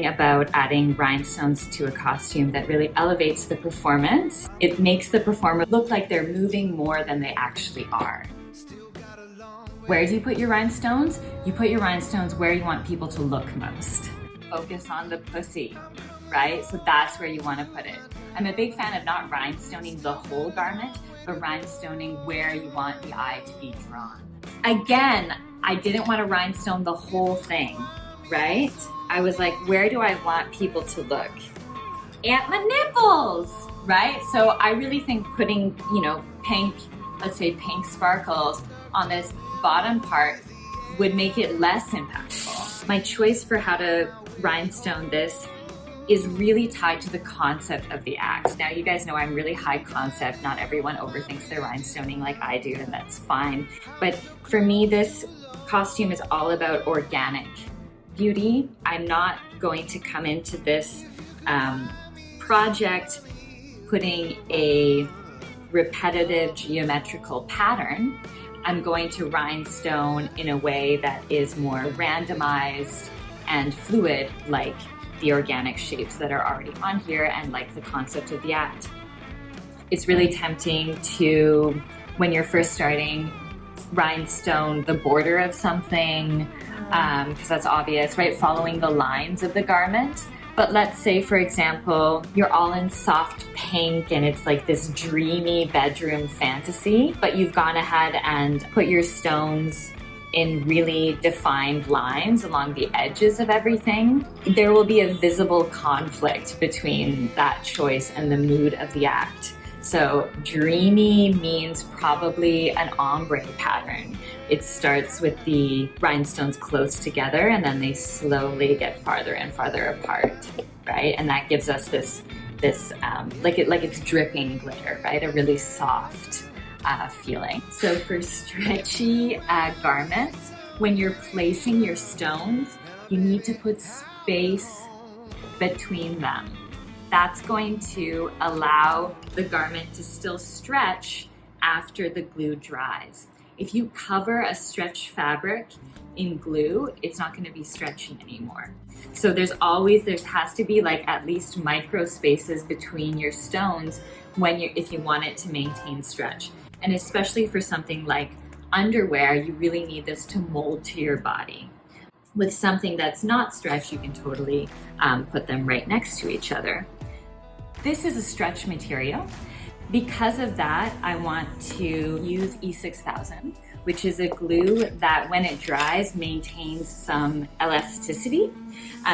about adding rhinestones to a costume that really elevates the performance. It makes the performer look like they're moving more than they actually are. Where do you put your rhinestones? You put your rhinestones where you want people to look most. Focus on the pussy, right? So that's where you want to put it. I'm a big fan of not rhinestoning the whole garment, but rhinestoning where you want the eye to be drawn. Again, I didn't want to rhinestone the whole thing, right? I was like, where do I want people to look? At my nipples, right? So I really think putting, pink, let's say pink sparkles on this bottom part would make it less impactful. My choice for how to rhinestone this is really tied to the concept of the act. Now, you guys know I'm really high concept. Not everyone overthinks their rhinestoning like I do, and that's fine. But for me, this costume is all about organic beauty. I'm not going to come into this project putting a repetitive geometrical pattern. I'm going to rhinestone in a way that is more randomized and fluid, like the organic shapes that are already on here and like the concept of the act. It's really tempting to, when you're first starting, rhinestone the border of something, because that's obvious, right? Following the lines of the garment. But let's say, for example, you're all in soft pink and it's like this dreamy bedroom fantasy, but you've gone ahead and put your stones in really defined lines along the edges of everything. There will be a visible conflict between that choice and the mood of the act. So dreamy means probably an ombre pattern. It starts with the rhinestones close together and then they slowly get farther and farther apart, right? And that gives us this like it's dripping glitter, right? A really soft feeling. So for stretchy garments, when you're placing your stones, you need to put space between them. That's going to allow the garment to still stretch after the glue dries. If you cover a stretched fabric in glue, it's not going to be stretchy anymore. So there has to be like at least micro spaces between your stones if you want it to maintain stretch. And especially for something like underwear, you really need this to mold to your body. With something that's not stretched, you can totally put them right next to each other. This is a stretch material. Because of that, I want to use E6000, which is a glue that when it dries maintains some elasticity.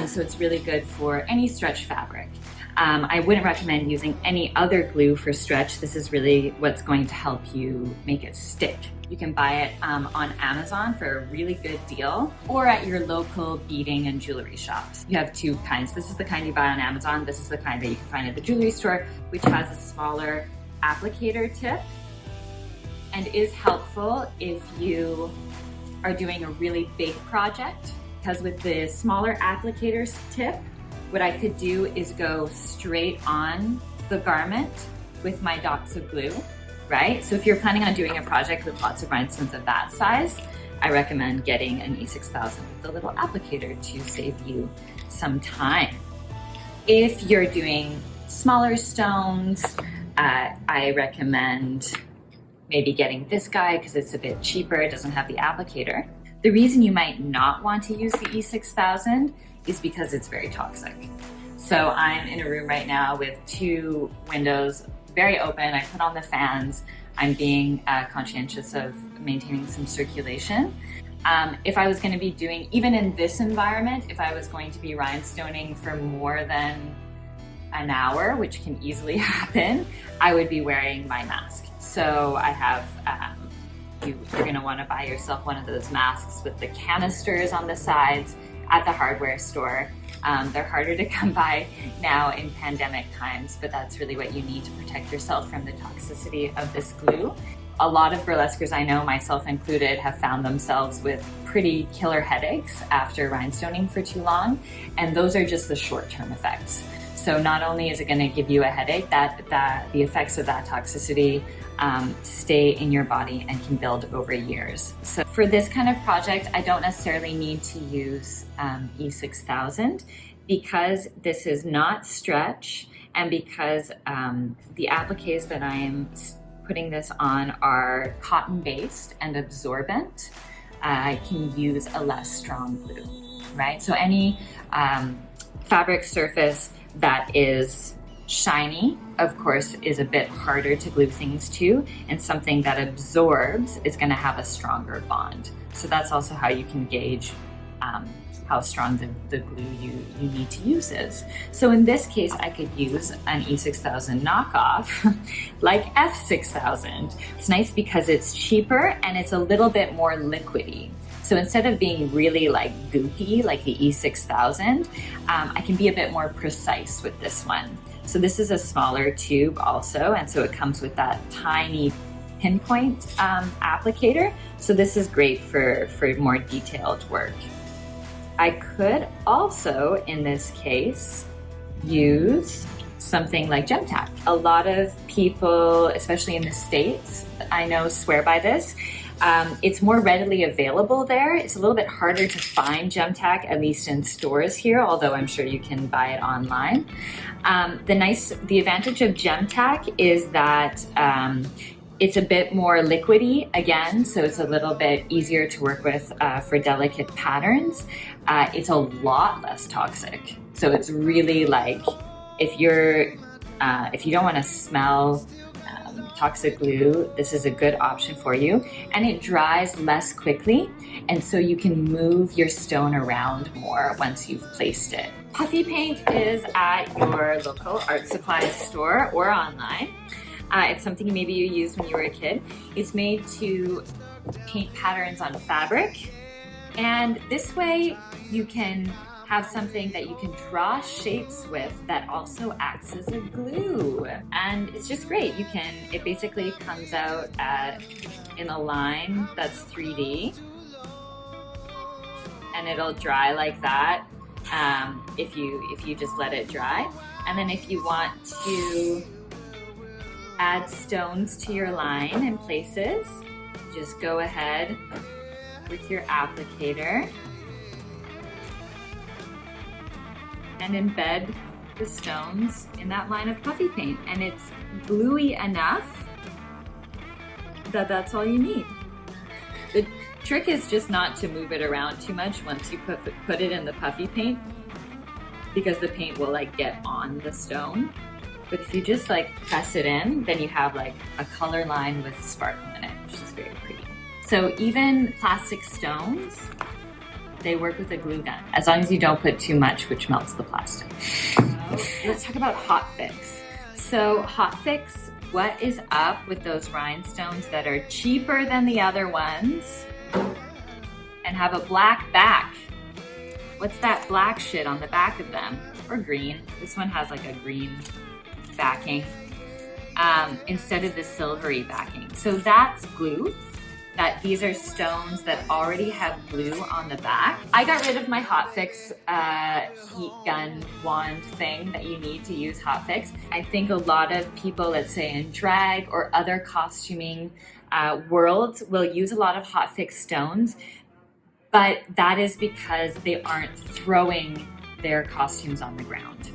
So it's really good for any stretch fabric. I wouldn't recommend using any other glue for stretch. This is really what's going to help you make it stick. You can buy it on Amazon for a really good deal or at your local beading and jewelry shops. You have two kinds. This is the kind you buy on Amazon. This is the kind that you can find at the jewelry store, which has a smaller applicator tip and is helpful if you are doing a really big project, because with the smaller applicator tip, what I could do is go straight on the garment with my dots of glue, right? So if you're planning on doing a project with lots of rhinestones of that size, I recommend getting an E6000 with the little applicator to save you some time. If you're doing smaller stones, I recommend maybe getting this guy because it's a bit cheaper, it doesn't have the applicator. The reason you might not want to use the E6000 is because it's very toxic. So I'm in a room right now with 2 windows, very open. I put on the fans. I'm being conscientious of maintaining some circulation. If I was going to be doing, even in this environment, if I was going to be rhinestoning for more than an hour, which can easily happen, I would be wearing my mask. So I have, you're going to want to buy yourself one of those masks with the canisters on the sides at the hardware store. They're harder to come by now in pandemic times, but that's really what you need to protect yourself from the toxicity of this glue. A lot of burlesquers I know, myself included, have found themselves with pretty killer headaches after rhinestoning for too long, and those are just the short-term effects. So not only is it going to give you a headache, that the effects of that toxicity stay in your body and can build over years. So for this kind of project, I don't necessarily need to use E6000. Because this is not stretch, and because the appliques that I am putting this on are cotton-based and absorbent, I can use a less strong glue, right? So any fabric surface that is shiny, of course, is a bit harder to glue things to, and something that absorbs is going to have a stronger bond. So that's also how you can gauge how strong the glue you need to use is. So in this case, I could use an E6000 knockoff like F6000. It's nice because it's cheaper and it's a little bit more liquidy. So instead of being really like goopy like the E6000, I can be a bit more precise with this one. So this is a smaller tube also, and so it comes with that tiny pinpoint applicator. So this is great for more detailed work. I could also, in this case, use something like gem tack. A lot of people, especially in the States, I know swear by this. It's more readily available there. It's a little bit harder to find gem tack, at least in stores here, although I'm sure you can buy it online. The advantage of gem tack is that it's a bit more liquidy again, so it's a little bit easier to work with for delicate patterns. It's a lot less toxic. So it's really like, if you don't want to smell toxic glue, this is a good option for you. And it dries less quickly, and so you can move your stone around more once you've placed it. Puffy paint is at your local art supply store or online. It's something maybe you used when you were a kid. It's made to paint patterns on fabric, and this way you can have something that you can draw shapes with that also acts as a glue. And it's just great. It basically comes out in a line that's 3D, and it'll dry like that if you just let it dry. And then if you want to add stones to your line in places, just go ahead with your applicator and embed the stones in that line of puffy paint. And it's gluey enough that that's all you need. The trick is just not to move it around too much once you put it in the puffy paint, because the paint will like get on the stone. But if you just like press it in, then you have like a color line with sparkle in it, which is very pretty. So even plastic stones, they work with a glue gun, as long as you don't put too much, which melts the plastic. Let's talk about hot fix. So hot fix, what is up with those rhinestones that are cheaper than the other ones and have a black back? What's that black shit on the back of them? Or green. This one has like a green backing instead of the silvery backing. So that's glue. These are stones that already have glue on the back. I got rid of my hot fix heat gun wand thing that you need to use hot fix. I think a lot of people, let's say in drag or other costuming worlds, will use a lot of hot fix stones, but that is because they aren't throwing their costumes on the ground.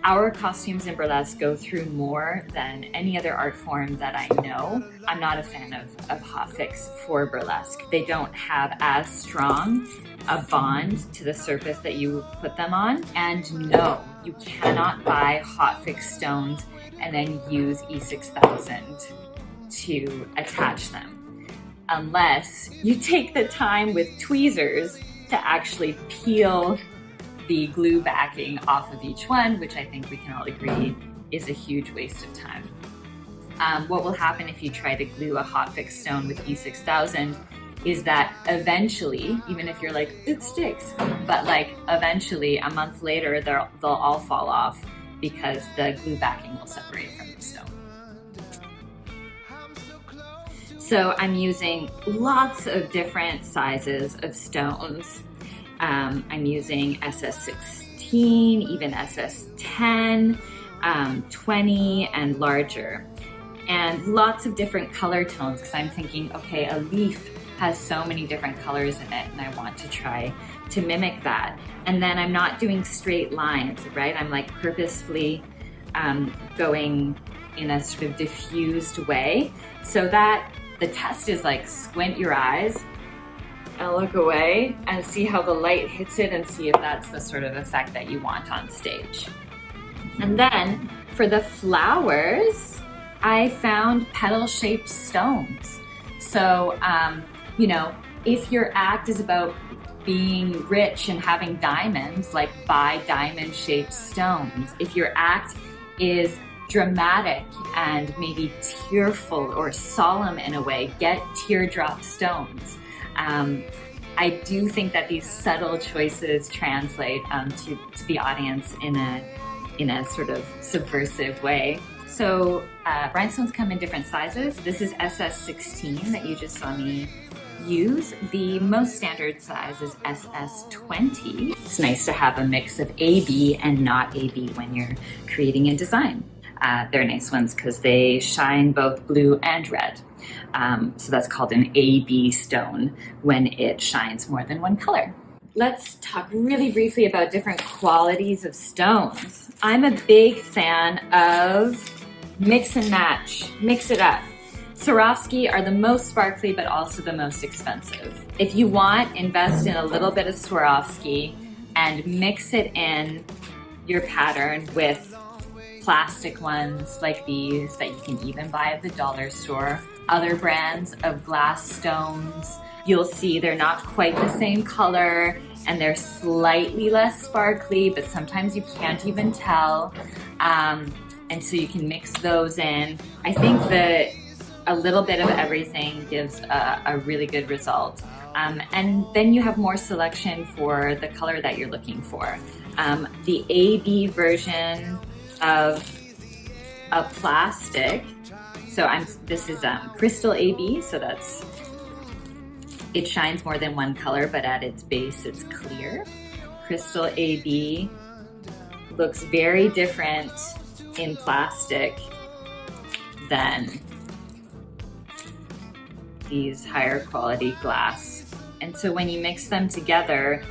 Our costumes in burlesque go through more than any other art form that I know. I'm not a fan of hot fix for burlesque. They don't have as strong a bond to the surface that you put them on. And no, you cannot buy hot fix stones and then use E6000 to attach them, unless you take the time with tweezers to actually peel the glue backing off of each one, which I think we can all agree is a huge waste of time. What will happen if you try to glue a hot fix stone with E6000 is that eventually, even if you're like, it sticks, but like eventually a month later, they'll all fall off because the glue backing will separate from the stone. So I'm using lots of different sizes of stones. I'm using SS16, even SS10, 20, and larger. And lots of different color tones, because I'm thinking, okay, a leaf has so many different colors in it, and I want to try to mimic that. And then I'm not doing straight lines, right? I'm like purposefully going in a sort of diffused way, so that the test is like squint your eyes and look away and see how the light hits it and see if that's the sort of effect that you want on stage. And then for the flowers, I found petal-shaped stones. So, you know, if your act is about being rich and having diamonds, like buy diamond-shaped stones. If your act is dramatic and maybe tearful or solemn in a way, get teardrop stones. I do think that these subtle choices translate to the audience in a sort of subversive way. So rhinestones come in different sizes. This is SS16 that you just saw me use. The most standard size is SS20. It's nice to have a mix of AB and not AB when you're creating a design. They're nice ones because they shine both blue and red. So that's called an AB stone when it shines more than one color. Let's talk really briefly about different qualities of stones. I'm a big fan of mix and match, mix it up. Swarovski are the most sparkly, but also the most expensive. If you want, invest in a little bit of Swarovski and mix it in your pattern with plastic ones like these that you can even buy at the dollar store. Other brands of glass stones, you'll see they're not quite the same color and they're slightly less sparkly, but sometimes you can't even tell. And so you can mix those in. I think that a little bit of everything gives a really good result. And then you have more selection for the color that you're looking for. The AB version of a plastic, so this is crystal AB, so it shines more than one color, but at its base it's clear. Crystal AB looks very different in plastic than these higher quality glass. And so when you mix them together,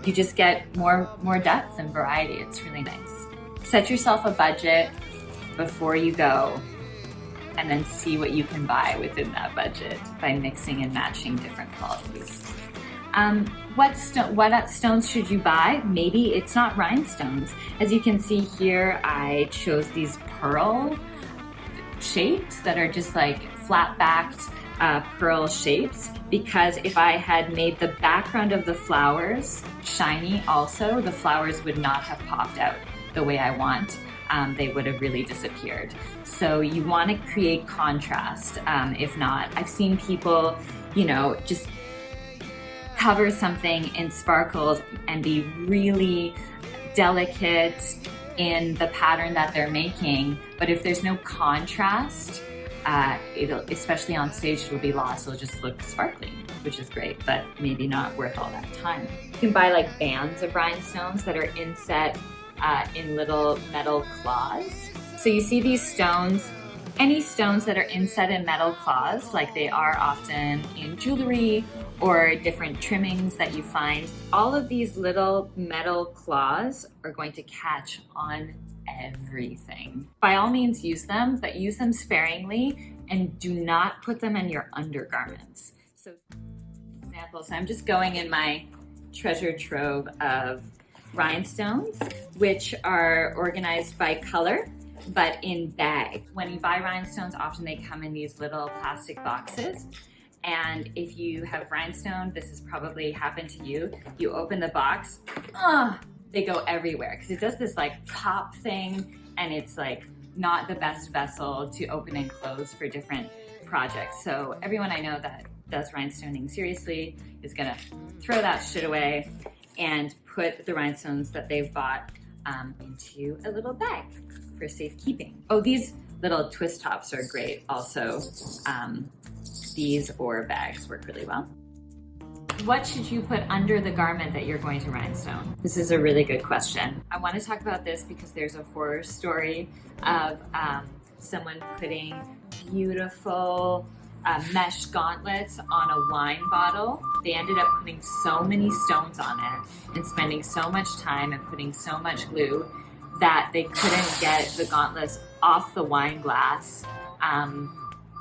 you just get more depth and variety. It's really nice. Set yourself a budget before you go and then see what you can buy within that budget by mixing and matching different qualities. What stones should you buy? Maybe it's not rhinestones. As you can see here, I chose these pearl shapes that are just like flat-backed pearl shapes, because if I had made the background of the flowers shiny also, the flowers would not have popped out the way I want. They would have really disappeared. So you want to create contrast. If not, I've seen people, just cover something in sparkles and be really delicate in the pattern that they're making. But if there's no contrast, especially on stage, it'll be lost. It'll just look sparkly, which is great, but maybe not worth all that time. You can buy like bands of rhinestones that are inset in little metal claws. So you see these stones, any stones that are inset in metal claws, like they are often in jewelry or different trimmings that you find, all of these little metal claws are going to catch on everything. By all means use them, but use them sparingly and do not put them in your undergarments. So examples, I'm just going in my treasure trove of rhinestones, which are organized by color, but in bags. When you buy rhinestones, often they come in these little plastic boxes. And if you have rhinestone, this has probably happened to you. You open the box, they go everywhere because it does this like pop thing, and it's like not the best vessel to open and close for different projects. So everyone I know that does rhinestoning seriously is gonna throw that shit away and put the rhinestones that they've bought into a little bag for safekeeping. Oh, these little twist tops are great also. These or bags work really well. What should you put under the garment that you're going to rhinestone? This is a really good question. I want to talk about this because there's a horror story of someone putting beautiful mesh gauntlets on a wine bottle. They ended up putting so many stones on it and spending so much time and putting so much glue that they couldn't get the gauntlets off the wine glass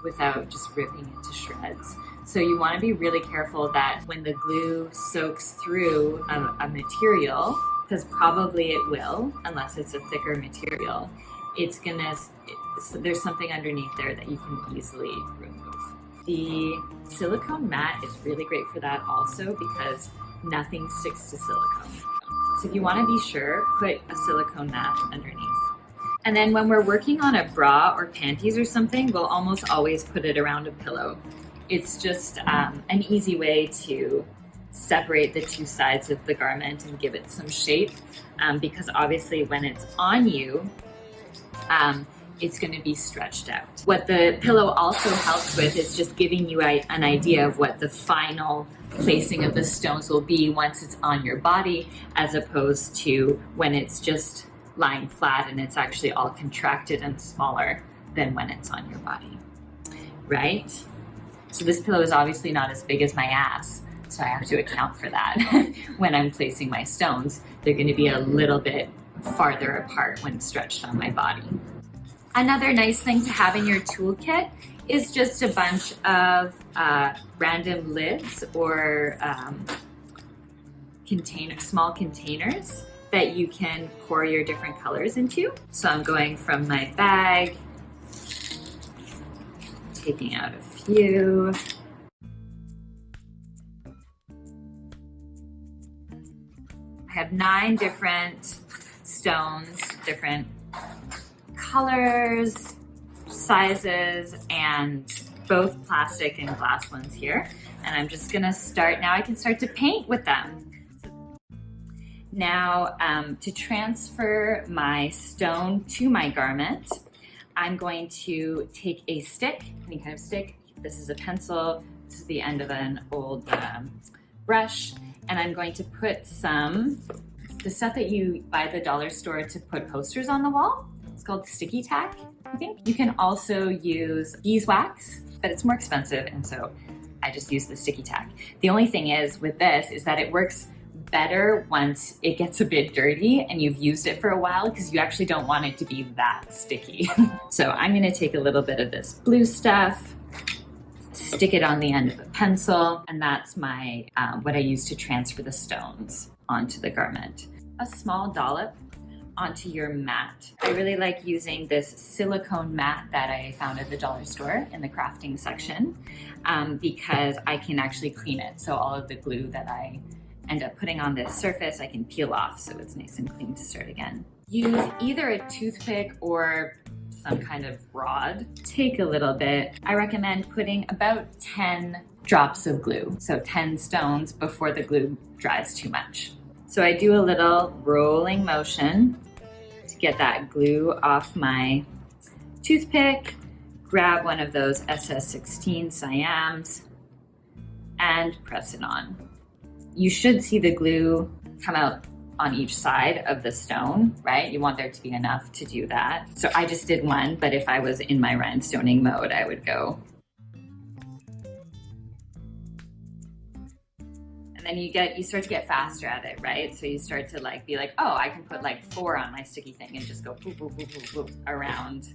without just ripping it to shreds. So you want to be really careful that when the glue soaks through a material, because probably it will, unless it's a thicker material, there's something underneath there that you can easily remove. The silicone mat is really great for that also because nothing sticks to silicone. So if you want to be sure, put a silicone mat underneath. And then when we're working on a bra or panties or something, we'll almost always put it around a pillow. It's just an easy way to separate the two sides of the garment and give it some shape, because obviously when it's on you, it's going to be stretched out. What the pillow also helps with is just giving you an idea of what the final placing of the stones will be once it's on your body, as opposed to when it's just lying flat and it's actually all contracted and smaller than when it's on your body, right? So this pillow is obviously not as big as my ass, so I have to account for that. When I'm placing my stones, they're going to be a little bit farther apart when stretched on my body. Another nice thing to have in your toolkit is just a bunch of random lids or small containers that you can pour your different colors into. So I'm going from my bag, taking out a few. I have 9 different stones, different colors, sizes, and both plastic and glass ones here. And I'm just gonna start, now I can start to paint with them. Now, to transfer my stone to my garment, I'm going to take a stick, any kind of stick. This is a pencil, this is the end of an old brush, and I'm going to put the stuff that you buy at the dollar store to put posters on the wall. It's called sticky tack, I think. You can also use beeswax, but it's more expensive, and so I just use the sticky tack. The only thing is with this is that it works better once it gets a bit dirty and you've used it for a while, because you actually don't want it to be that sticky. So I'm gonna take a little bit of this blue stuff, stick it on the end of a pencil, and that's my what I use to transfer the stones onto the garment. A small dollop onto your mat. I really like using this silicone mat that I found at the dollar store in the crafting section, because I can actually clean it. So all of the glue that I end up putting on this surface, I can peel off so it's nice and clean to start again. Use either a toothpick or some kind of rod. Take a little bit. I recommend putting about 10 drops of glue, so 10 stones before the glue dries too much. So I do a little rolling motion to get that glue off my toothpick, grab one of those SS16 Siams, and press it on. You should see the glue come out on each side of the stone, right? You want there to be enough to do that. So I just did one, but if I was in my rhinestoning mode, I would go. And then you start to get faster at it, right? So you start to be like, oh, I can put 4 on my sticky thing and just go boop, boop, boop, boop, boop around.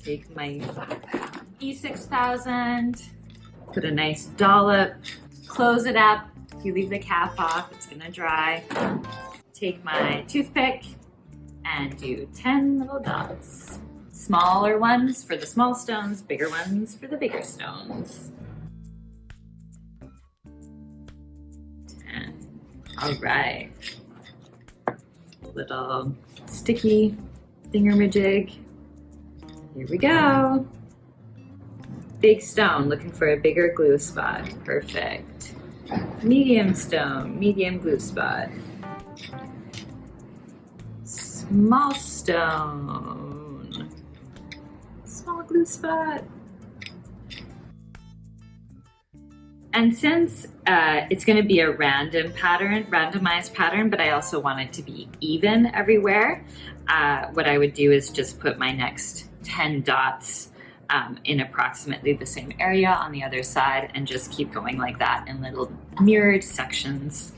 Take my E6000, put a nice dollop, close it up. If you leave the cap off, it's gonna dry. Take my toothpick and do 10 little dots. Smaller ones for the small stones, bigger ones for the bigger stones. 10. All right. Little sticky thingamajig. Here we go. Big stone, looking for a bigger glue spot. Perfect. Medium stone, medium glue spot. Small stone, small glue spot. And since it's going to be a randomized pattern, but I also want it to be even everywhere, what I would do is just put my next 10 dots in approximately the same area on the other side, and just keep going like that in little mirrored sections.